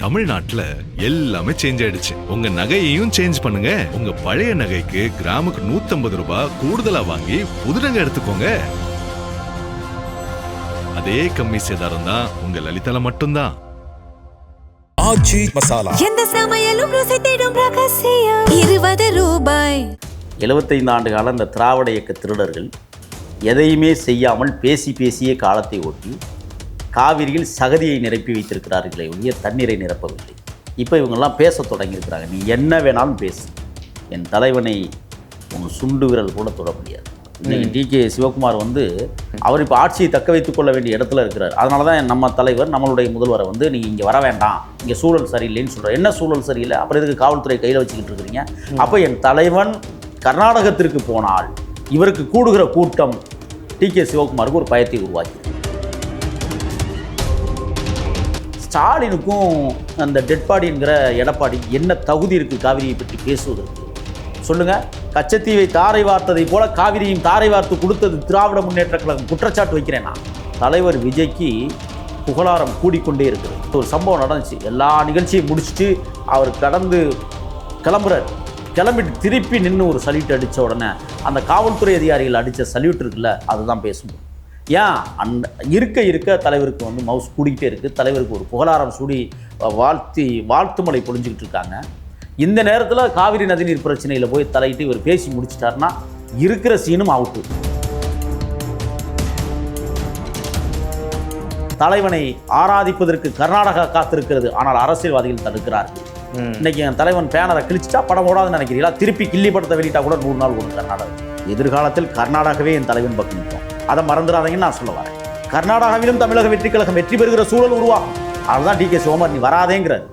தமிழ்நாட்டுல எல்லாமே சேஞ்ச் ஆயிடுச்சு. உங்க நகையையும் சேஞ்ச் பண்ணுங்க. உங்க பழைய நகைக்கு கிராமுக்கு 150 ரூபாய் கூடுதலா வாங்கி புது நகை எடுத்துக்கோங்க. அதே கம்மி சேதாரம் தான் உங்க லலிதால மட்டும்தான். ஆச்சி மசாலா எந்த சமையலும் ருசி தேடும் ரகசியம் 20 ரூபாய். 75 ஆண்டு காலம் இந்த திராவிட இயக்க திருடர்கள் எதையுமே செய்யாமல் பேசியே காலத்தை ஓட்டி காவிரியில் சகதியை நிரப்பி வைத்திருக்கிறார்களே ஒழிய தண்ணீரை நிரப்பவில்லை. இப்போ இவங்கெல்லாம் பேச தொடங்கியிருக்கிறாங்க. நீ என்ன வேணாலும் பேசு, என் தலைவனை உன் சுண்டு விரல் கூட தொட முடியாது. இன்னைக்கு டிகே சிவகுமார் அவர் இப்போ ஆட்சியை தக்க வைத்துக் கொள்ள வேண்டிய இடத்துல இருக்கிறார். அதனால தான் நம்ம தலைவர் நம்மளுடைய முதல்வரை நீங்கள் இங்கே வர வேண்டாம், இங்கே சூழல் சரியில்லைன்னு சொல்கிறார். என்ன சூழல் சரியில்லை? அப்புறம் இதுக்கு காவல்துறை கையில் வச்சுக்கிட்டு இருக்கிறீங்க? அப்போ என் தலைவன் கர்நாடகத்திற்கு போனால் இவருக்கு கூடுகிற கூட்டம் டிகே சிவகுமாருக்கு ஒரு பயத்தை உருவாக்கி, ஸ்டாலினுக்கும் அந்த டெட்பாடி என்கிற எடப்பாடி என்ன தகுதி இருக்குது காவிரியை பற்றி பேசுவதற்கு? சொல்லுங்கள். கச்சத்தீவை தாரை வார்த்ததை போல காவிரியும் தாரை வார்த்து கொடுத்தது திராவிட முன்னேற்ற கழகம். குற்றச்சாட்டு வைக்கிறேன் நான். தலைவர் விஜய்க்கு புகழாரம் கூடிக்கொண்டே இருக்குது. ஒரு சம்பவம் நடந்துச்சு. எல்லா நிகழ்ச்சியும் முடிச்சுட்டு அவர் கடந்து கிளம்புறார். கிளம்பிட்டு திருப்பி நின்று ஒரு சல்யூட் அடித்த உடனே அந்த காவல்துறை அதிகாரிகள் அடித்த சல்யூட் இருக்குல்ல, அதுதான் பேசணும். ஏன் அந்த இருக்க தலைவருக்கு மவுஸ் கூடிக்கிட்டே இருக்குது. தலைவருக்கு ஒரு புகழாரம் சூடி வாழ்த்து மலை பொழிஞ்சிக்கிட்டு இருக்காங்க. இந்த நேரத்தில் காவிரி நதிநீர் பிரச்சனையில் போய் தலையிட்டு இவர் பேசி முடிச்சிட்டாருன்னா இருக்கிற சீனும் அவுட்டு. தலைவனை ஆராதிப்பதற்கு கர்நாடகா காத்திருக்கிறது, ஆனால் அரசியல்வாதிகள் தடுக்கிறார்கள். இன்னைக்கு என் தலைவன் பேனரை கிழிச்சிட்டா படம் ஓடாதுன்னு நினைக்கிறீங்களா? திருப்பி கில்லி படத்தை வெளியிட்டா கூட 100 நாள் ஓடும் கர்நாடகா. எதிர்காலத்தில் கர்நாடகாவே என் தலைவன் பக்கம் நிற்கும். அதை மறந்துடாதீங்கன்னு நான் சொல்ல வரேன். கர்நாடகாவிலும் தமிழக வெற்றி கழகம் வெற்றி பெறுகிற சூழல் உருவாகும். அதுதான் டிகே சிவகுமார் நீ வராதேங்கிறார்.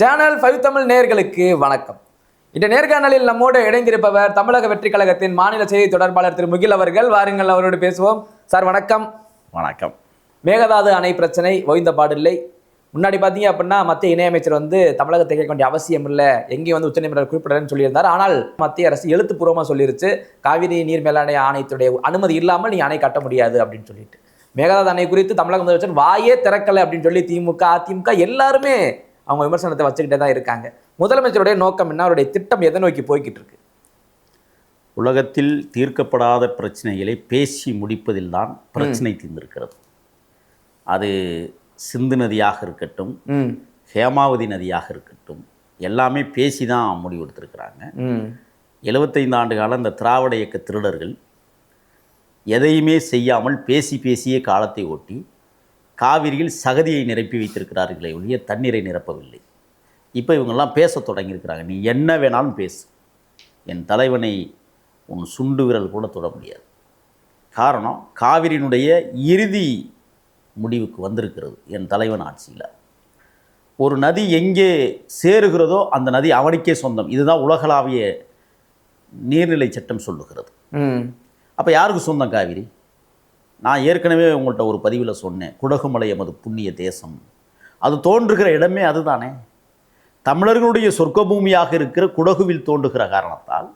சேனல் 5 தமிழ் நேயர்களுக்கு வணக்கம். இந்த நேர்காணலில் நம்மோடு இணைந்திருப்பவர் தமிழக வெற்றி கழகத்தின் மாநில செய்தி தொடர்பாளர் திரு முகில் அவர்கள். வாருங்கள், அவரோடு பேசுவோம். சார் வணக்கம். வணக்கம். மேகதாது அணை பிரச்சனை ஓய்ந்த பாடில்லை. முன்னாடி பார்த்தீங்க அப்படின்னா மத்திய இணையமைச்சர் தமிழகத்தை கேட்க வேண்டிய அவசியம் இல்லை, எங்கேயும் உச்சநீதிமன்றம் குறிப்பிடறேன்னு சொல்லியிருந்தார். ஆனால் மத்திய அரசு எழுத்துப்பூர்வமாக சொல்லிருச்சு, காவிரி நீர் மேலாண்மை ஆணையத்துடைய அனுமதி இல்லாமல் நீ அணை கட்ட முடியாது அப்படின்னு சொல்லிட்டு. மேகதாது அணை குறித்து தமிழக முதலமைச்சர் வாயே திறக்கலை அப்படின்னு சொல்லி திமுக அதிமுக எல்லாருமே அவங்க விமர்சனத்தை வச்சுக்கிட்டே தான் இருக்காங்க. முதலமைச்சருடைய நோக்கம் என்ன? அவருடைய திட்டம் எதை நோக்கி போய்கிட்டு இருக்கு? உலகத்தில் தீர்க்கப்படாத பிரச்சனைகளை பேசி முடிப்பதில் தான் பிரச்சனை தீர்ந்திருக்கிறது. அது சிந்து நதியாக இருக்கட்டும், ஹேமாவதி நதியாக இருக்கட்டும், எல்லாமே பேசி தான் முடிவெடுத்திருக்கிறாங்க. 75 ஆண்டு காலம் இந்த திராவிட இயக்க திருடர்கள் எதையுமே செய்யாமல் பேசியே காலத்தை ஓட்டி காவிரியில் சகதியை நிரப்பி வைத்திருக்கிறார்களே ஒழிய தண்ணீரை நிரப்பவில்லை. இப்போ இவங்கெல்லாம் பேச தொடங்கியிருக்கிறாங்க. நீ என்ன வேணாலும் பேசு, என் தலைவனை உன் சுண்டு விரல் கூட தொட முடியாது. காரணம், காவிரியினுடைய இறுதி முடிவுக்கு வந்திருக்கிறது என் தலைவன் ஆட்சியில். ஒரு நதி எங்கே சேருகிறதோ அந்த நதி அவனுக்கே சொந்தம். இதுதான் உலகளாவிய நீர்நிலை சட்டம் சொல்லுகிறது. அப்போ யாருக்கு சொந்தம் காவிரி? நான் ஏற்கனவே உங்கள்கிட்ட ஒரு பதிவில் சொன்னேன், குடகுமலை எமது புண்ணிய தேசம். அது தோன்றுகிற இடமே அதுதானே. தமிழர்களுடைய சொர்க்க பூமியாக இருக்கிற குடகுவில் தோன்றுகிற காரணத்தால்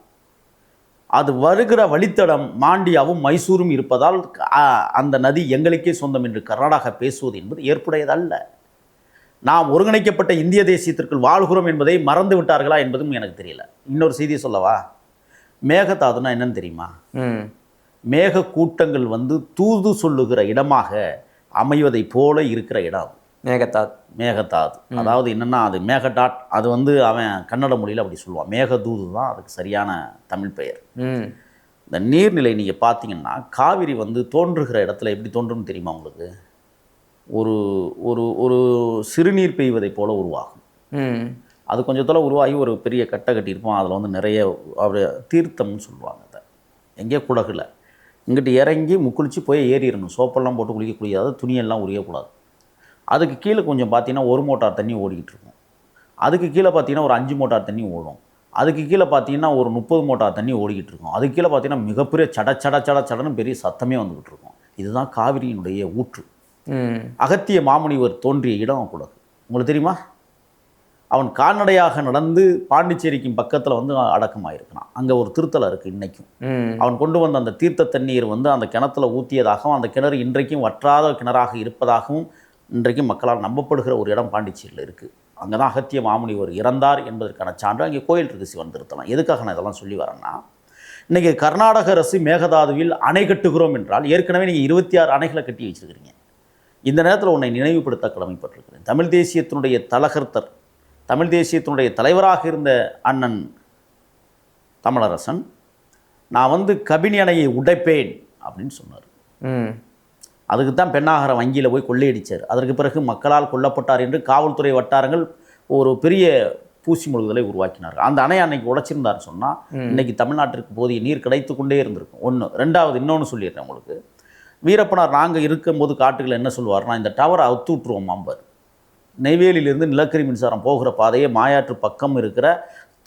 அது வருகிற வழித்தடம் மாண்டியாவும் மைசூரும் இருப்பதால் அந்த நதி எங்களுக்கே சொந்தம் என்று கர்நாடகா பேசுவது என்பது ஏற்புடையதல்ல. நாம் ஒருங்கிணைக்கப்பட்ட இந்திய தேசியத்திற்குள் வாழ்கிறோம் என்பதை மறந்து விட்டார்களா என்பதும் எனக்கு தெரியல. இன்னொரு செய்தியை சொல்லவா? மேகதாதுன்னா என்னன்னு தெரியுமா? மேக கூட்டங்கள் தூது சொல்லுகிற இடமாக அமைவதை போல இருக்கிற இடம் மேகதாது. அதாவது என்னென்னா, அது மேகடாட், அது அவன் கன்னட மொழியில் அப்படி சொல்லுவான். மேகதூது தான் அதுக்கு சரியான தமிழ் பெயர். இந்த நீர்நிலை நீங்கள் பார்த்தீங்கன்னா காவிரி தோன்றுகிற இடத்துல எப்படி தோன்றும்னு தெரியுமா உங்களுக்கு? ஒரு ஒரு ஒரு சிறுநீர் பெய்வதை போல உருவாகும். அது கொஞ்சம் தூரம் உருவாகி ஒரு பெரிய கட்டை கட்டியிருப்போம். அதில் நிறைய தீர்த்தம்னு சொல்லுவாங்க. அதை எங்கேயோ குடகுல இங்கிட்டு இறங்கி முக்குளிச்சு போய் ஏறிடணும். சோப்பெல்லாம் போட்டு குளிக்கக்கூடாது, துணியெல்லாம் உரியக்கூடாது. அதுக்கு கீழே கொஞ்சம் பார்த்தீங்கன்னா 1 மோட்டார் தண்ணி ஓடிக்கிட்டு இருக்கும். அதுக்கு கீழே பார்த்தீங்கன்னா ஒரு 5 மோட்டார் தண்ணி ஓடும். அதுக்கு கீழே பார்த்தீங்கன்னா ஒரு 30 மோட்டார் தண்ணி ஓடிக்கிட்டு இருக்கும். அதுக்கு கீழே பார்த்தீங்கன்னா மிகப்பெரிய சடன்னு பெரிய சத்தமே வந்துக்கிட்டு இருக்கும். இதுதான் காவிரியினுடைய ஊற்று. அகத்திய மாமுனிவர் தோன்றிய இடம் குடகு. உங்களுக்கு தெரியுமா? அவன் கால்நடையாக நடந்து பாண்டிச்சேரிக்கும் பக்கத்தில் வந்து அடக்கமாயிருக்கிறான். அங்கே ஒரு திருத்தலம் இருக்குது இன்றைக்கும். அவன் கொண்டு வந்த அந்த தீர்த்த தண்ணீர் வந்து அந்த கிணத்துல ஊற்றியதாகவும் அந்த கிணறு இன்றைக்கும் வற்றாத கிணறாக இருப்பதாகவும் இன்றைக்கும் மக்களால் நம்பப்படுகிற ஒரு இடம் பாண்டிச்சேரியில் இருக்குது. அங்கே தான் அகத்திய மாமுனிவர் இறந்தார் என்பதற்கான சான்று. அங்கே கோயில் இருக்குது, சிவன் திருத்தலம். எதுக்காக நான் இதெல்லாம் சொல்லி வரேன்னா, இன்றைக்கி கர்நாடக அரசு மேகதாதுவில் அணை கட்டுகிறோம் என்றால் ஏற்கனவே நீங்கள் 26 அணைகளை கட்டி வச்சுருக்கிறீங்க. இந்த நேரத்தில் உன்னை நினைவுபடுத்த கடமைப்பட்டிருக்கிறேன். தமிழ் தேசியத்தினுடைய தலகர்த்தர், தமிழ் தேசியத்தினுடைய தலைவராக இருந்த அண்ணன் தமிழரசன், நான் வந்து கபினி அணையை உடைப்பேன் அப்படின்னு சொன்னார். அதுக்கு தான் பெண்ணாகர வங்கியில் போய் கொள்ளையடித்தார். அதற்கு பிறகு மக்களால் கொல்லப்பட்டார் என்று காவல்துறை வட்டாரங்கள் ஒரு பெரிய பூசி முழுதலை உருவாக்கினார்கள். அந்த அணையை அன்னைக்கு உடைச்சிருந்தாருன்னு சொன்னால் இன்றைக்கி தமிழ்நாட்டிற்கு போதிய நீர் கிடைத்து கொண்டே இருந்திருக்கும். ஒன்று. ரெண்டாவது, இன்னொன்று சொல்லிடுறேன் உங்களுக்கு. வீரப்பனார் நாங்கள் இருக்கும்போது காட்டுகள் என்ன சொல்லுவார்னா, இந்த டவரை அவுத்து விட்டுருவோம் அம்பர். நெய்வேலியிலிருந்து நிலக்கரி மின்சாரம் போகிற பாதையை மாயாற்று பக்கம் இருக்கிற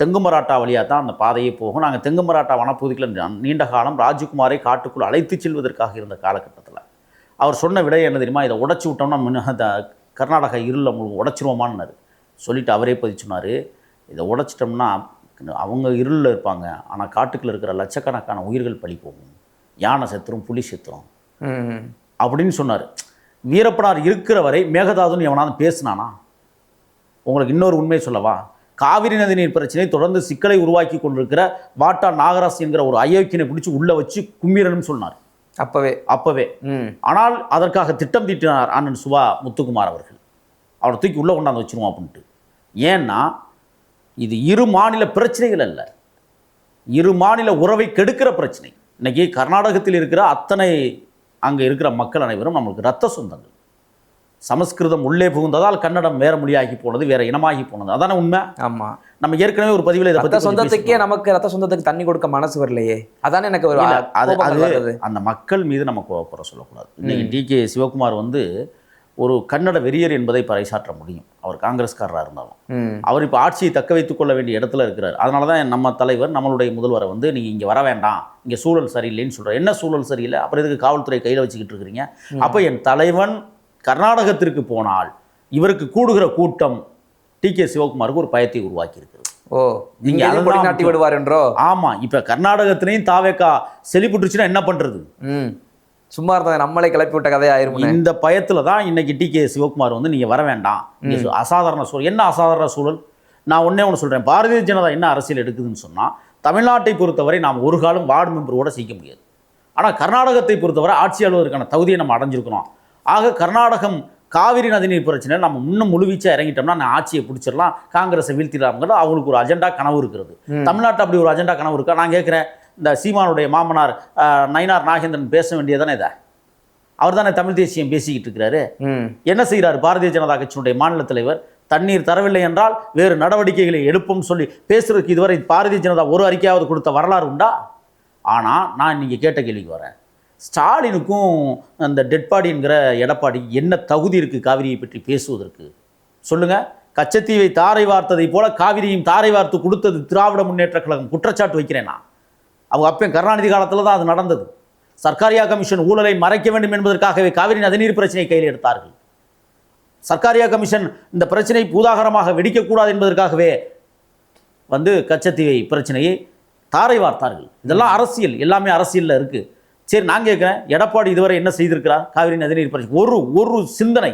தெங்குமராட்டா வழியாக தான் அந்த பாதையே போகும். நாங்கள் தெங்குமராட்டா வனப்பகுதிகளில் நீண்ட காலம் ராஜ்குமாரை காட்டுக்குள் அழைத்து செல்வதற்காக இருந்த காலகட்டத்தில் அவர் சொன்ன விடை என்ன தெரியுமா? இதை உடச்சி விட்டோம்னா அந்த கர்நாடகா இருளில் உடைச்சிருவோமான்னாரு. சொல்லிவிட்டு அவரே பதிச்சுனார், இதை உடைச்சிட்டோம்னா அவங்க இருளில் இருப்பாங்க, ஆனால் காட்டுக்குள்ள இருக்கிற லட்சக்கணக்கான உயிர்கள் பலி போகும், யானை செத்துரும், புலி செத்துரும் அப்படின்னு சொன்னார். வீரப்பனார் இருக்கிற வரை மேகதாதுன்னு எவனாவது பேசினானா? உங்களுக்கு இன்னொரு உண்மையை சொல்லவா? காவிரி நதி நீர் பிரச்சனை தொடர்ந்து சிக்கலை உருவாக்கி கொண்டிருக்கிற வாட்டா நாகராஜ் என்கிற ஒரு அயோக்கியனை பிடிச்சி உள்ளே வச்சு கும்பீரன்னு சொன்னார் அப்பவே. ஆனால் அதற்காக திட்டம் தீட்டினார் அண்ணன் சுபா முத்துக்குமார் அவர்கள். அவரை தூக்கி உள்ளே கொண்டாந்து வச்சிருவோம் அப்படின்ட்டு. ஏன்னா இது இரு மாநில பிரச்சனைகள் அல்ல, இரு மாநில உறவை கெடுக்கிற பிரச்சனை. இன்னைக்கு கர்நாடகத்தில் இருக்கிற அத்தனை அங்கே இருக்கிற மக்கள் அனைவரும் நம்மளுக்கு ரத்த சொந்தங்கள். சமஸ்கிருதம் உள்ளே புகுந்ததால் கன்னடம் வேற மொழியாகி போனது, வேற இனமாகி போனது. அதான உண்மை. ஆமா, நம்ம ஏற்கனவே ஒரு பதிவில் இதை பத்தி சொந்தத்துக்கே நமக்கு ரத்த சொந்தத்துக்கு தண்ணி கொடுக்க மனசு வரலையே. அதானே எனக்கு ஒரு அந்த மக்கள் மீது நம்ம கோபப்பட சொல்லக்கூடாது. இன்னைக்கு டிகே சிவகுமார் வந்து ஒரு கன்னட வெறியர் என்பதை பறைசாற்ற முடியும். அவர் காங்கிரஸ்காரராக இருந்தாலும் அவர் இப்போ ஆட்சியை தக்க வைத்துக் கொள்ள வேண்டிய இடத்துல இருக்கிறார். அதனால தான் நம்ம தலைவர், நம்மளுடைய முதல்வரை வந்து நீங்கள் இங்கே வர வேண்டாம், இங்கே சூழல் சரியில்லைன்னு சொல்கிறார். என்ன சூழல் சரியில்லை? அப்புறம் இதுக்கு காவல்துறை கையில் வச்சுக்கிட்டு இருக்கிறீங்க? அப்போ என் தலைவன் கர்நாடகத்திற்கு போனால் இவருக்கு கூடுகிற கூட்டம் டிகே சிவகுமாருக்கு ஒரு பயத்தை உருவாக்கி இருக்கிறது. நீங்க அதை நாட்டி விடுவார் என்றோ? ஆமா, இப்ப கர்நாடகத்திலையும் தாவேக்கா செழிப்புட்டுச்சுன்னா என்ன பண்றது? சும்மா இருந்தாங்க, நம்மளே கிளப்பி விட்ட கதையாயிரும். இந்த பயத்துல தான் இன்னைக்கு டிகே சிவகுமார் வந்து நீங்க வர வேண்டாம், அசாதாரண சூழல். என்ன அசாதாரண சூழல்? நான் ஒன்னே ஒன்று சொல்றேன். பாரதிய ஜனதா என்ன அரசியல் எடுக்குதுன்னு சொன்னா, தமிழ்நாட்டை பொறுத்தவரை நாம் ஒரு காலம் வார்டு மெம்பரோட செய்ய முடியாது. ஆனால் கர்நாடகத்தை பொறுத்தவரை ஆட்சியாளருக்கான தகுதியை நம்ம அடைஞ்சிருக்கிறோம். ஆக கர்நாடகம் காவிரி நதிநீர் பிரச்சனை நம்ம இன்னும் முழுவீச்சா இறங்கிட்டோம்னா நான் ஆட்சியை பிடிச்சிடலாம், காங்கிரஸை வீழ்த்திடலாம்ங்கிறது அவங்களுக்கு ஒரு அஜெண்டா கனவு இருக்கிறது. தமிழ்நாட்டில் அப்படி ஒரு அஜெண்டா கனவு இருக்கா? நான் கேட்குறேன், இந்த சீமானுடைய மாமனார் நயினார் நாகேந்திரன் பேச வேண்டியதானே இதை? அவர் தானே தமிழ் தேசியம் பேசிக்கிட்டு இருக்கிறாரு. என்ன செய்கிறார் பாரதிய ஜனதா கட்சியினுடைய மாநில தலைவர்? தண்ணீர் தரவில்லை என்றால் வேறு நடவடிக்கைகளை எடுப்போம் சொல்லி பேசுறதுக்கு இதுவரை பாரதிய ஜனதா ஒரு அறிக்கையாவது கொடுத்த வரலாறு உண்டா? ஆனால் நான் நீங்கள் கேட்ட கேள்விக்கு வரேன். ஸ்டாலினுக்கும் அந்த டெட்பாடிங்கிற எடப்பாடி என்ன தகுதி இருக்குது காவிரியை பற்றி பேசுவதற்கு? சொல்லுங்கள். கச்சத்தீவை தாரை வார்த்ததை போல காவிரியும் தாரை வார்த்து கொடுத்தது திராவிட முன்னேற்ற கழகம். குற்றச்சாட்டு வைக்கிறேன் நான். அவங்க அப்போ கருணாநிதி காலத்தில் தான் அது நடந்தது. சர்க்காரியா கமிஷன் ஊழலை மறைக்க வேண்டும் என்பதற்காகவே காவிரி நதிநீர் பிரச்சனை கையில் எடுத்தார்கள். சர்க்காரியா கமிஷன் இந்த பிரச்சனை பூதாகரமாக வெடிக்கக்கூடாது என்பதற்காகவே வந்து கச்சத்தீவை பிரச்சனையை தாரை வார்த்தார்கள். இதெல்லாம் அரசியல், எல்லாமே அரசியலில் இருக்குது. சரி, நான் கேட்குறேன், எடப்பாடி இதுவரை என்ன செய்திருக்கிறார் காவிரி நதிநீர் பிரச்சனை? ஒரு சிந்தனை.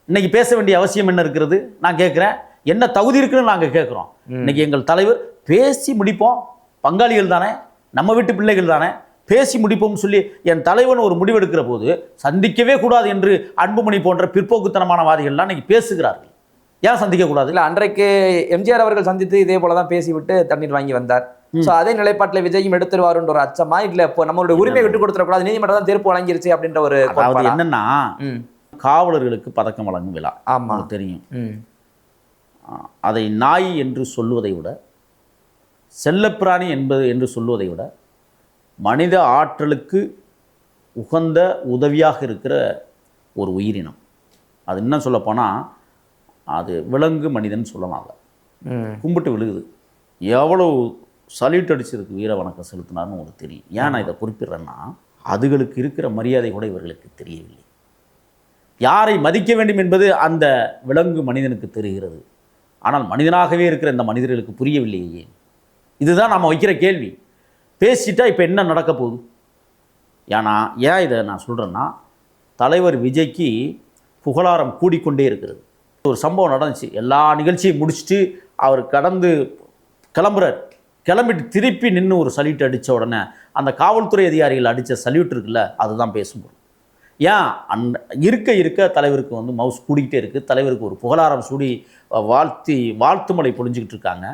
இன்னைக்கு பேச வேண்டிய அவசியம் என்ன இருக்கிறது? நான் கேட்குறேன், என்ன தகுதி இருக்குன்னு நாங்கள் கேட்குறோம். இன்னைக்கு எங்கள் தலைவர் பேசி முடிப்போம், பங்காளிகள் தானே, நம்ம வீட்டு பிள்ளைகள் தானே, பேசி முடிப்போம்னு சொல்லி என் தலைவன் ஒரு முடிவெடுக்கிற போது சந்திக்கவே கூடாது என்று அன்புமணி போன்ற பிற்போக்குத்தனமான வாதிகள்லாம் இன்னைக்கு பேசுகிறார்கள். ஏன் சந்திக்கக்கூடாது? இல்லை, அன்றைக்கு எம்ஜிஆர் அவர்கள் சந்தித்து இதே போல தான் பேசிவிட்டு தண்ணீர் வாங்கி வந்தார். ஸோ அதே நிலைப்பாட்டில் விஜயும் எடுத்துருவாருன்ற ஒரு அச்சமா? இல்லை, இப்போ நம்மளுடைய உரிமை விட்டு கொடுத்துடக்கூடாது, நீதிமன்றம் தான் தீர்ப்பு வழங்கிருச்சு அப்படின்ற ஒரு என்னன்னா, காவலர்களுக்கு பதக்கம் வழங்கும் விழா. ஆமாம், தெரியும். அதை நாய் என்று சொல்லுவதை விட, செல்லப்பிராணி என்று சொல்லுவதை விட, மனித ஆற்றலுக்கு உகந்த உதவியாக இருக்கிற ஒரு உயிரினம். அது என்ன சொல்லப்போனால் அது விலங்கு மனிதன் சொல்லலாம். அதை கும்பிட்டு விழுகுது. எவ்வளோ சல்யூட் அடிச்சதுக்கு வீர வணக்கம் செலுத்தினார்னு உங்களுக்கு தெரியும். ஏன் நான் இதை குறிப்பிட்றேன்னா, அதுகளுக்கு இருக்கிற மரியாதை கூட இவர்களுக்கு தெரியவில்லை. யாரை மதிக்க வேண்டும் என்பது அந்த விலங்கு மனிதனுக்கு தெரிகிறது. ஆனால் மனிதனாகவே இருக்கிற இந்த மனிதர்களுக்கு புரியவில்லையே. இதுதான் நம்ம வைக்கிற கேள்வி. பேசிட்டா இப்போ என்ன நடக்க போகுது? ஏன் இதை நான் சொல்கிறேன்னா, தலைவர் விஜய்க்கு புகழாரம் கூடிக்கொண்டே இருக்கிறது. ஒரு சம்பவம் நடந்துச்சு. எல்லா நிகழ்ச்சியும் முடிச்சுட்டு அவர் கிளம்புறார். கிளம்பிட்டு திருப்பி நின்று ஒரு சல்யூட் அடித்த உடனே அந்த காவல்துறை அதிகாரிகள் அடித்த சல்யூட் இருக்குல்ல, அதுதான் பேசும்போது. ஏன் இருக்க தலைவருக்கு வந்து மவுஸ் கூடிக்கிட்டே இருக்குது. தலைவருக்கு ஒரு புகழாரம் சூடி வாழ்த்து மலை பொழிஞ்சிக்கிட்டு இருக்காங்க.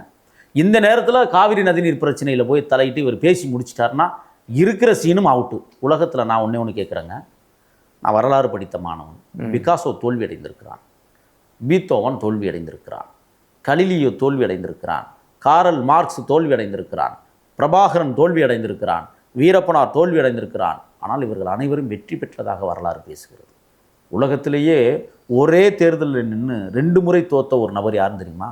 இந்த நேரத்தில் காவிரி நதிநீர் பிரச்சனையில் போய் தலையிட்டு இவர் பேசி முடிச்சிட்டாருன்னா இருக்கிற சீனும் அவுட்டு. உலகத்தில் நான் ஒன்று கேட்குறேங்க. நான் வரலாறு படித்த மாணவன். பிகாசோ தோல்வி அடைந்திருக்கிறான், பீத்தோவன் தோல்வி அடைந்திருக்கிறான், கலிலியோ தோல்வி அடைந்திருக்கிறான், காரல் மார்க்ஸ் தோல்வி அடைந்திருக்கிறான், பிரபாகரன் தோல்வி அடைந்திருக்கிறான், வீரப்பனார் தோல்வி அடைந்திருக்கிறான். ஆனால் இவர்கள் அனைவரும் வெற்றி பெற்றதாக வரலாறு பேசுகிறது. உலகத்திலேயே ஒரே தேர்தலில் நின்று 2 முறை தோத்த ஒரு நபர் யாருன்னு தெரியுமா?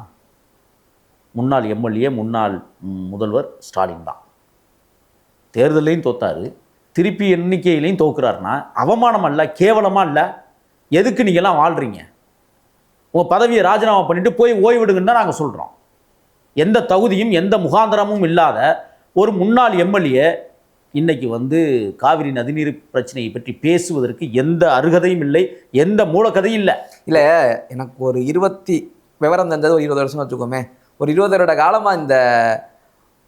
முன்னாள் எம்எல்ஏ, முன்னாள் முதல்வர் ஸ்டாலின் தான். தேர்தலையும் தோத்தாரு, திருப்பி எண்ணிக்கையிலையும் தோக்குறாருன்னா அவமானம் அல்ல, கேவலமாக இல்லை? எதுக்கு நீங்கள்லாம் வாழ்கிறீங்க? உங்கள் பதவியை ராஜினாமா பண்ணிவிட்டு போய் ஓய்விடுங்கன்னு தான் நாங்கள் சொல்கிறோம். எந்த தகுதியும் எந்த முகாந்திரமும் இல்லாத ஒரு முன்னாள் எம்எல்ஏ இன்னைக்கு வந்து காவிரி நதிநீர் பிரச்சனையை பற்றி பேசுவதற்கு எந்த அருகதையும் இல்லை, எந்த மூலக்கதையும் இல்லை. இல்லை, எனக்கு ஒரு விவரம் தெரிஞ்சது ஒரு 20 வருஷம் வச்சுக்கோமே. ஒரு 20 வருட காலமாக இந்த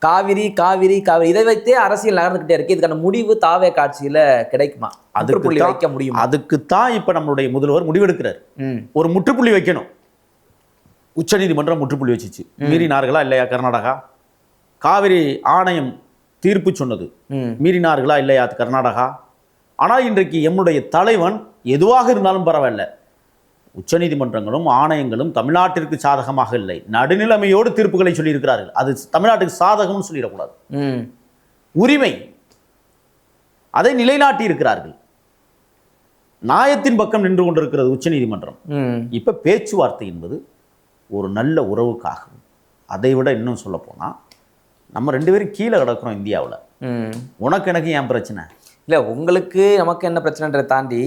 காவிரி காவிரி காவிரி இதை வைத்தே அரசியல் நகர்ந்துக்கிட்டே இருக்கு. இதுக்கான முடிவு தாவே காட்சியில் கிடைக்குமா? முற்றுப்புள்ளி வைக்க முடியும்? அதுக்குத்தான் இப்போ நம்மளுடைய முதல்வர் முடிவெடுக்கிறார். ஒரு முற்றுப்புள்ளி வைக்கணும். உச்சநீதிமன்றம் முற்றுப்புள்ளி வச்சிச்சு. மீறினார்களா இல்லையா கர்நாடகா? காவிரி ஆணையம் தீர்ப்பு சொன்னது. மீறினார்களா இல்லையா கர்நாடகா? ஆனால் இன்றைக்கு எம்முடைய தலைவன் எதுவாக இருந்தாலும் பரவாயில்ல, உச்சநீதிமன்றங்களும் ஆணையங்களும் தமிழ்நாட்டிற்கு சாதகமாக இல்லை, நடுநிலைமையோடு தீர்ப்புகளை சொல்லியிருக்கிறார்கள். அது தமிழ்நாட்டுக்கு சாதகம்னு சொல்லிடக்கூடாது. உரிமை அதை நிலைநாட்டி இருக்கிறார்கள். நியாயத்தின் பக்கம் நின்று கொண்டிருக்கிறது உச்சநீதிமன்றம். இப்ப பேச்சுவார்த்தை என்பது ஒரு நல்ல உறவுக்காகவும், அதை விட இன்னும் சொல்ல போனால் நம்ம 2 பேரும் கீழே கிடக்கிறோம் இந்தியாவில். உனக்கு எனக்கு ஏன் பிரச்சனை இல்லை? உங்களுக்கு நமக்கு என்ன பிரச்சனைன்றதை தாண்டி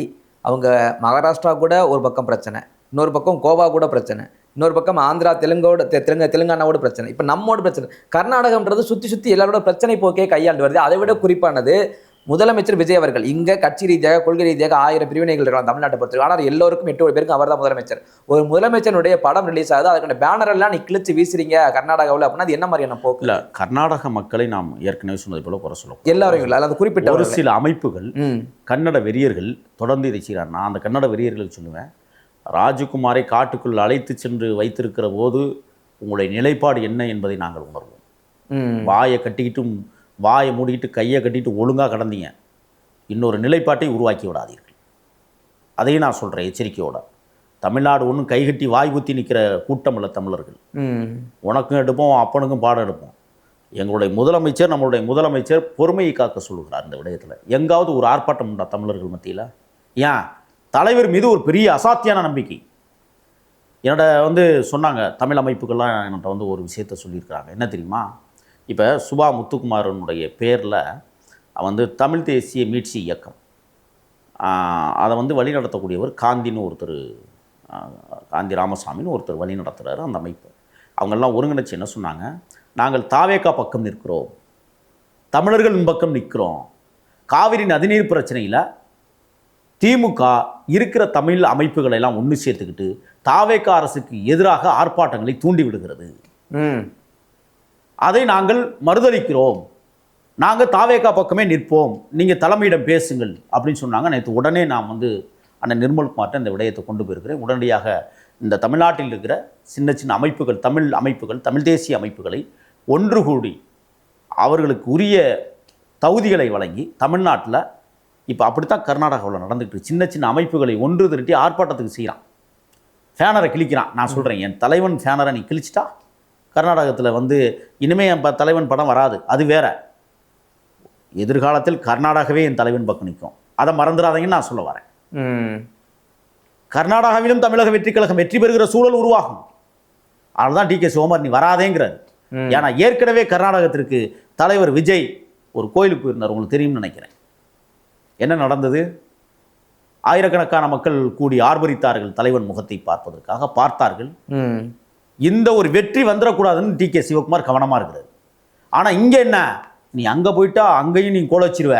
அவங்க மகாராஷ்டிரா கூட ஒரு பக்கம் பிரச்சனை, இன்னொரு பக்கம் கோவா கூட பிரச்சனை, இன்னொரு பக்கம் ஆந்திரா தெலுங்கானாவோட பிரச்சனை, இப்போ நம்மோட பிரச்சனை. கர்நாடகம்ன்றது சுற்றி எல்லாரோட பிரச்சனை போக்கே கையாண்டு வருது. அதை விட குறிப்பானது முதலமைச்சர் விஜய் அவர்கள். இங்கே கட்சி ரீதியாக கொள்கை ரீதியாக 1000 பிரிவினைகள் இருக்கலாம் தமிழ்நாட்டை பொறுத்து. ஆனால் எல்லோருக்கும் 8 பேருக்கும் அவர் தான் முதலமைச்சர். ஒரு முதலமைச்சருடைய படம் ரிலீஸ் ஆகுது, அதுக்கான பேனர் எல்லாம் நீ கிழிச்சு வீசுறீங்க கர்நாடகாவில் அப்படின்னா அது என்ன மாதிரியான போக்கு? இல்லை, கர்நாடக மக்களை நாம் ஏற்கனவே சொன்னது போல குறை சொல்லுவோம். எல்லாரும் இல்லை, அது குறிப்பிட்ட ஒரு சில அமைப்புகள், கன்னட வெறியர்கள் தொடர்ந்து இதை செய்கிறார். நான் அந்த கன்னட வெறியர்களுக்கு சொல்லுவேன், ராஜகுமாரை காட்டுக்குள் அழைத்து சென்று வைத்திருக்கிற போது உங்களுடைய நிலைப்பாடு என்ன என்பதை நாங்கள் உணர்வோம். வாயை மூடிக்கிட்டு கையை கட்டிட்டு ஒழுங்காக கடந்தீங்க. இன்னொரு நிலைப்பாட்டை உருவாக்கி விடாதீர்கள். அதையும் நான் சொல்கிறேன் எச்சரிக்கையோட. தமிழ்நாடு ஒன்றும் கைகட்டி வாய் குத்தி நிற்கிற கூட்டம் இல்லை தமிழர்கள். உனக்கும் எடுப்போம், அப்பனுக்கும் பாடம் எடுப்போம். எங்களுடைய முதலமைச்சர், நம்மளுடைய முதலமைச்சர் பொறுமையை காக்க சொல்லுகிறார். இந்த விடயத்தில் எங்காவது ஒரு ஆர்ப்பாட்டம் உண்டா தமிழர்கள் மத்தியில்? ஏன் தலைவர் மீது ஒரு பெரிய அசாத்தியான நம்பிக்கை. என்னோட சொன்னாங்க, தமிழ் அமைப்புகள்லாம் என்கிட்ட ஒரு விஷயத்த சொல்லியிருக்கிறாங்க. என்ன தெரியுமா? இப்போ சுபா முத்துக்குமாரனுடைய பேரில் தமிழ் தேசிய மீட்சி இயக்கம், அதை வழி நடத்தக்கூடியவர் காந்தின்னு ஒருத்தர், காந்தி ராமசாமின்னு ஒருத்தர் வழி நடத்துகிறாரு அந்த அமைப்பு. அவங்கெல்லாம் ஒருங்கிணைச்சு என்ன சொன்னாங்க, நாங்கள் தாவேகா பக்கம் நிற்கிறோம், தமிழர்களின் பக்கம் நிற்கிறோம். காவிரி நதிநீர் பிரச்சனையில் திமுக இருக்கிற தமிழ் அமைப்புகளை எல்லாம் ஒன்று சேர்த்துக்கிட்டு தாவேகா அரசுக்கு எதிராக ஆர்ப்பாட்டங்களை தூண்டி விடுகிறது. அதை நாங்கள் மறுதளிக்கிறோம். நாங்கள் தாவேகா பக்கமே நிற்போம், நீங்கள் தலைமையிடம் பேசுங்கள் அப்படின்னு சொன்னாங்க. நேற்று உடனே நான் அண்ணன் நிர்மல்குமார்ட்ட இந்த விடயத்தை கொண்டு போயிருக்கிறேன். உடனடியாக இந்த தமிழ்நாட்டில் இருக்கிற சின்ன சின்ன அமைப்புகள், தமிழ் அமைப்புகள், தமிழ் தேசிய அமைப்புகளை ஒன்று கூடி அவர்களுக்கு உரிய தகுதிகளை வழங்கி தமிழ்நாட்டில் இப்போ அப்படித்தான் கர்நாடகாவில் நடந்துக்கிட்டு சின்ன சின்ன அமைப்புகளை ஒன்று திரட்டி ஆர்ப்பாட்டத்துக்கு செய்கிறான். ஃபேனரை கிழிக்கிறான். நான் சொல்கிறேன், என் தலைவன் ஃபேனரை நீ கிழிச்சிட்டா கர்நாடகத்தில் இனிமேல் என் தலைவன் படம் வராது. அது வேற. எதிர்காலத்தில் கர்நாடகாவே என் தலைவன் பக்கம் நிற்கும். அதை மறந்துடாதீங்கன்னு நான் சொல்ல வரேன். கர்நாடகாவிலும் தமிழக வெற்றிக் கழகம் வெற்றி பெறுகிற சூழல் உருவாகும். அதனால்தான் டி.கே. சிவகுமார் நீ வராதேங்கிறார். ஏன்னா ஏற்கனவே கர்நாடகத்திற்கு தலைவர் விஜய் ஒரு கோயிலுக்கு போயிருந்தார், உங்களுக்கு தெரியும்னு நினைக்கிறேன். என்ன நடந்தது? ஆயிரக்கணக்கான மக்கள் கூடி ஆர்ப்பரித்தார்கள் தலைவன் முகத்தை பார்ப்பதற்காக, பார்த்தார்கள். இந்த ஒரு வெற்றி வந்துடக்கூடாதுன்னு டி.கே. சிவகுமார் கவனமாக இருக்கிறார். ஆனால் இங்கே என்ன, நீ அங்கே போயிட்டா அங்கேயும் நீ கோல வச்சிருவ,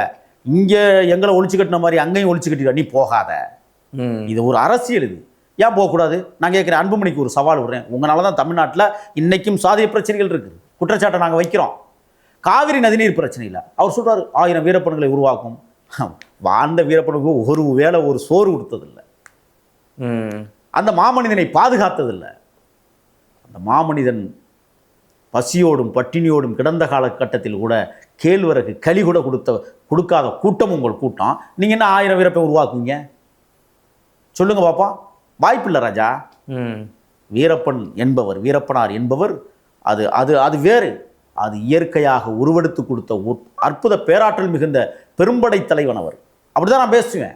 இங்கே எங்களை ஒழிச்சு கட்டின மாதிரி அங்கேயும் ஒழிச்சு கட்டிடுவ, நீ போகாத. இது ஒரு அரசியல். இது ஏன் போகக்கூடாது? நான் கேட்குறேன், அன்புமணிக்கு ஒரு சவால் விடுறேன். உங்களால தான் தமிழ்நாட்டில் இன்னைக்கும் சாதிய பிரச்சனைகள் இருக்குது. குற்றச்சாட்டை நாங்கள் வைக்கிறோம். காவிரி நதிநீர் பிரச்சனை இல்லை. அவர் சொல்கிறார் 1000 வீரப்பன்களை உருவாக்கும். வாழ்ந்த வீரப்பனுக்கு ஒரு வேளை ஒரு சோறு கொடுத்ததில்லை. அந்த மாமனிதனை பாதுகாத்ததில்லை. அந்த மாமனிதன் பசியோடும் பட்டினியோடும் கிடந்த காலகட்டத்தில் கூட கேழ்வரகு களி கூட கொடுக்காத கூட்டம் உங்கள் கூட்டம். நீங்கள் என்ன 1000 வீரப்பை உருவாக்குவீங்க? சொல்லுங்க பாப்பா. வாய்ப்பில்லை ராஜா. வீரப்பன் என்பவர், வீரப்பனார் என்பவர் அது அது அது வேறு. அது இயற்கையாக உருவெடுத்து கொடுத்த அற்புத பேராற்றல் மிகுந்த பெரும்படை தலைவன் அவர். அப்படிதான் நான் பேசுவேன்.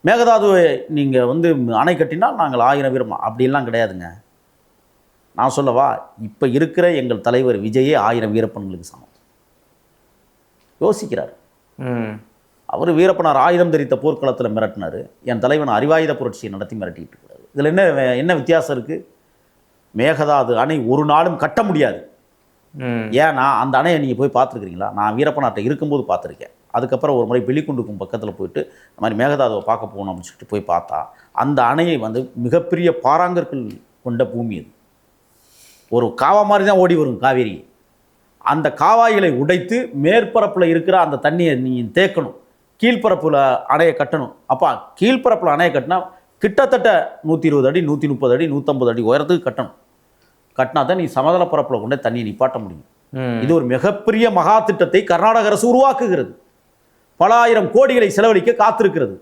மேகதாதுவை நீங்கள் அணை கட்டினால் நாங்கள் 1000 வீரமா, அப்படிலாம் கிடையாதுங்க. நான் சொல்லவா, இப்போ இருக்கிற எங்கள் தலைவர் விஜயே 1000 வீரப்பன்களுக்கு சமம். யோசிக்கிறார். அவர் வீரப்பனார் ஆயுதம் தரித்த போர்க்களத்தில் மிரட்டினார். என் தலைவன் அறிவாயுத புரட்சியை நடத்தி மிரட்டிட்டு இருக்கிறார். இதில் என்ன வித்தியாசம் இருக்குது? மேகதாது அணை ஒரு நாளும் கட்ட முடியாது. ஏன்னா அந்த அணையை நீங்கள் போய் பார்த்துருக்கிறீங்களா? நான் வீரப்பனார்ட்ட இருக்கும்போது பார்த்துருக்கேன். அதுக்கப்புறம் ஒரு முறை வெளிக்குண்டுக்கும் பக்கத்தில் போயிட்டு இந்த மாதிரி மேகதாதுவை பார்க்க போகணும் அப்படின்னு சொல்லிட்டு போய் பார்த்தா அந்த அணையை மிகப்பெரிய பாறாங்கற்கள் கொண்ட பூமி. அது ஒரு காவா மாதிரி தான் ஓடி வரும் காவேரி. அந்த காவாய்களை உடைத்து மேற்பரப்பில் இருக்கிற அந்த தண்ணியை நீங்கள் தேக்கணும். கீழ்ப்பரப்பில் அணையை கட்டணும். அப்போ கீழ்ப்பரப்பில் அணையை கட்டினா கிட்டத்தட்ட 120 அடி 130 அடி 150 அடி உயரத்துக்கு கட்டணும். கட்டினா தான் நீ சமதள பரப்பில் கொண்டே தண்ணியை நிப்பாட்ட முடியும். இது ஒரு மிகப்பெரிய மகா திட்டத்தை கர்நாடக அரசு உருவாக்குகிறது. பல ஆயிரம் கோடிகளை செலவழிக்க காத்திருக்கிறது.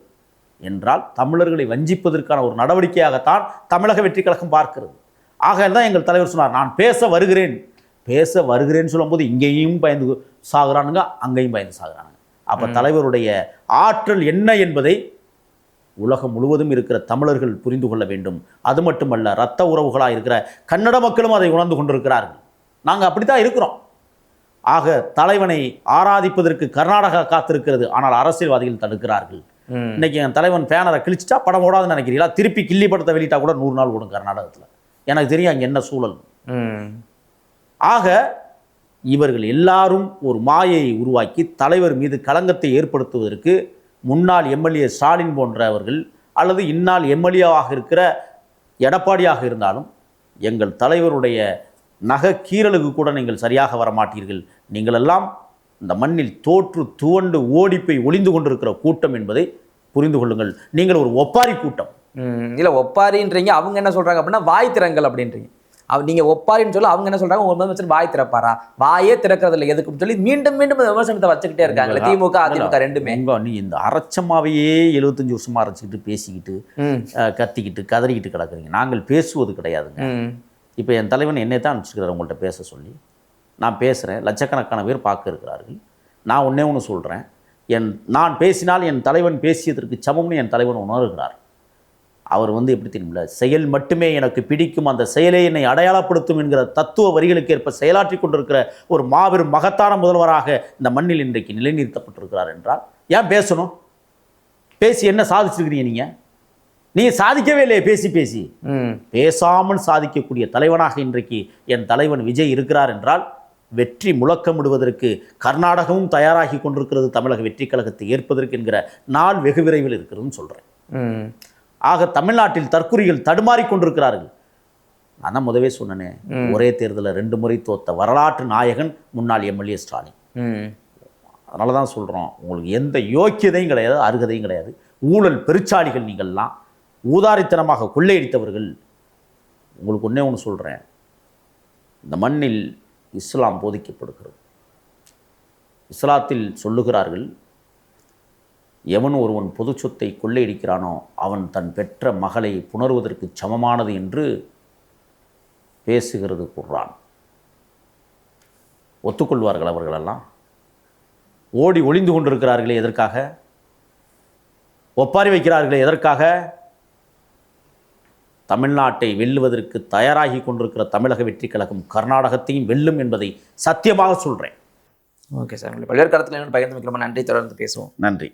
என்றால் தமிழர்களை வஞ்சிப்பதற்கான ஒரு நடவடிக்கையாகத்தான் தமிழக வெற்றி கழகம் பார்க்கிறது. ஆக தான் எங்கள் தலைவர் சொன்னார், நான் பேச வருகிறேன்னு சொல்லும்போது இங்கேயும் பயந்து சாகுறானுங்க, அங்கேயும் பயந்து சாகுறானுங்க. அப்போ தலைவருடைய ஆற்றல் என்ன என்பதை உலகம் முழுவதும் இருக்கிற தமிழர்கள் புரிந்து கொள்ள வேண்டும். அது மட்டுமல்ல, இரத்த உறவுகளாக இருக்கிற கன்னட மக்களும் அதை உணர்ந்து கொண்டிருக்கிறார்கள். நாங்கள் அப்படி தான் இருக்கிறோம். ஆக தலைவனை ஆராதிப்பதற்கு கர்நாடகா காத்திருக்கிறது. ஆனால் அரசியல்வாதிகள் தடுக்கிறார்கள். இன்னைக்கு என் தலைவன் பேனரை கிழிச்சிட்டா படம் ஓடாதுன்னு நினைக்கிறீங்களா? திருப்பி கிள்ளி படத்தை வெளியிட்டா கூட 100 நாள் ஓடும் கர்நாடகத்தில். எனக்கு தெரியும் அங்கே என்ன சூழல். ஆக இவர்கள் எல்லாரும் ஒரு மாயையை உருவாக்கி தலைவர் மீது களங்கத்தை ஏற்படுத்துவதற்கு முன்னாள் எம்எல்ஏ ஸ்டாலின் போன்றவர்கள் அல்லது இந்நாள் எம்எல்ஏவாக இருக்கிற எடப்பாடியாக இருந்தாலும் எங்கள் தலைவருடைய கீறலுக்கு கூட நீங்கள் சரியாக வரமாட்டீர்கள். நீங்கள் எல்லாம் இந்த மண்ணில் தோற்று துவண்டு ஓடிப்போய் ஒளிந்து கொண்டிருக்கிற கூட்டம் என்பதை புரிந்து கொள்ளுங்கள். நீங்கள் ஒரு ஒப்பாரி கூட்டம். இல்லை ஒப்பாரின்றீங்க, அவங்க என்ன சொல்றாங்க அப்படின்னா வாய் திறங்கள் அப்படின்றீங்க. நீங்க ஒப்பாரின்னு சொல்ல அவங்க என்ன சொல்றாங்க, ஒரு முதலமைச்சர் வாய் திறப்பாரா? வாயே திறக்கிறது இல்லை எதுக்குன்னு சொல்லி மீண்டும் மீண்டும் விமர்சனத்தை வச்சுக்கிட்டே இருக்காங்க திமுக அதிமுக ரெண்டுமே. நீ இந்த அரைச்சமாவையே 75 வருஷமா அரைச்சிக்கிட்டு பேசிக்கிட்டு கத்திக்கிட்டு கதறிக்கிட்டு கிடக்குறீங்க. நாங்கள் பேசுவது கிடையாதுங்க. இப்போ என் தலைவன் என்னை தான் அனுப்பிச்சிருக்கிறார் உங்கள்கிட்ட பேச சொல்லி. நான் பேசுகிறேன், லட்சக்கணக்கான பேர் பார்க்க இருக்கிறார்கள். நான் ஒன்று சொல்கிறேன், நான் பேசினால் என் தலைவன் பேசியதற்கு சமம்னு என் தலைவன் உணர்கிறார். அவர் எப்படி தெரியுமில்ல, செயல் மட்டுமே எனக்கு பிடிக்கும், அந்த செயலை என்னை அடையாளப்படுத்தும் என்கிற தத்துவ வரிகளுக்கு ஏற்ப செயலாற்றி கொண்டிருக்கிற ஒரு மாபெரும் மகத்தான முதல்வராக இந்த மண்ணில் இன்றைக்கு நிலைநிறுத்தப்பட்டிருக்கிறார் என்றால் ஏன் பேசணும்? பேசி என்ன சாதிச்சிருக்கிறீங்க? நீங்க சாதிக்கவே இல்லையே. பேசி பேசாமல் சாதிக்கக்கூடிய தலைவனாக இன்றைக்கு என் தலைவன் விஜய் இருக்கிறார் என்றால் வெற்றி முழக்கமிடுவதற்கு கர்நாடகமும் தயாராகி கொண்டிருக்கிறது. தமிழக வெற்றி கழகத்தை ஏற்பதற்கு என்கிற நாள் வெகு விரைவில் இருக்கிறதுன்னு சொல்கிறேன். ஆக தமிழ்நாட்டில் தற்குறிகள் தடுமாறி கொண்டிருக்கிறார்கள். நான் தான் முதவே சொன்னேனே, ஒரே தேர்தலில் 2 முறை தோத்த வரலாற்று நாயகன் முன்னாள் எம்எல்ஏ ஸ்டாலின். அதனால தான் சொல்கிறோம், உங்களுக்கு எந்த யோக்கியதையும் கிடையாது, அருகதையும் கிடையாது. ஊழல் பெருச்சாளிகள் நீங்கள்லாம், ஊதாரித்தனமாக கொள்ளையடித்தவர்கள். உங்களுக்கு ஒன்று சொல்கிறேன், இந்த மண்ணில் இஸ்லாம் போதிக்கப்படுகிறது. இஸ்லாத்தில் சொல்லுகிறார்கள், எவன் ஒருவன் பொது சொத்தை கொள்ளையடிக்கிறானோ அவன் தன் பெற்ற மகளை புணர்வதற்கு சமமானது என்று பேசுகிறது குர்ஆன். ஒத்துக்கொள்வார்கள் அவர்களெல்லாம்? ஓடி ஒளிந்து கொண்டிருக்கிறார்களே எதற்காக? ஒப்பாரி வைக்கிறார்களே எதற்காக? தமிழ்நாட்டை வெல்லுவதற்கு தயாராகி கொண்டிருக்கிற தமிழக வெற்றி கழகம் கர்நாடகத்தையும் வெல்லும் என்பதை சத்தியமாக சொல்கிறேன். ஓகே சார், பல்வேறு கருத்தில் பகிர்ந்து மிக்க நன்றி. தொடர்ந்து பேசுவோம். நன்றி.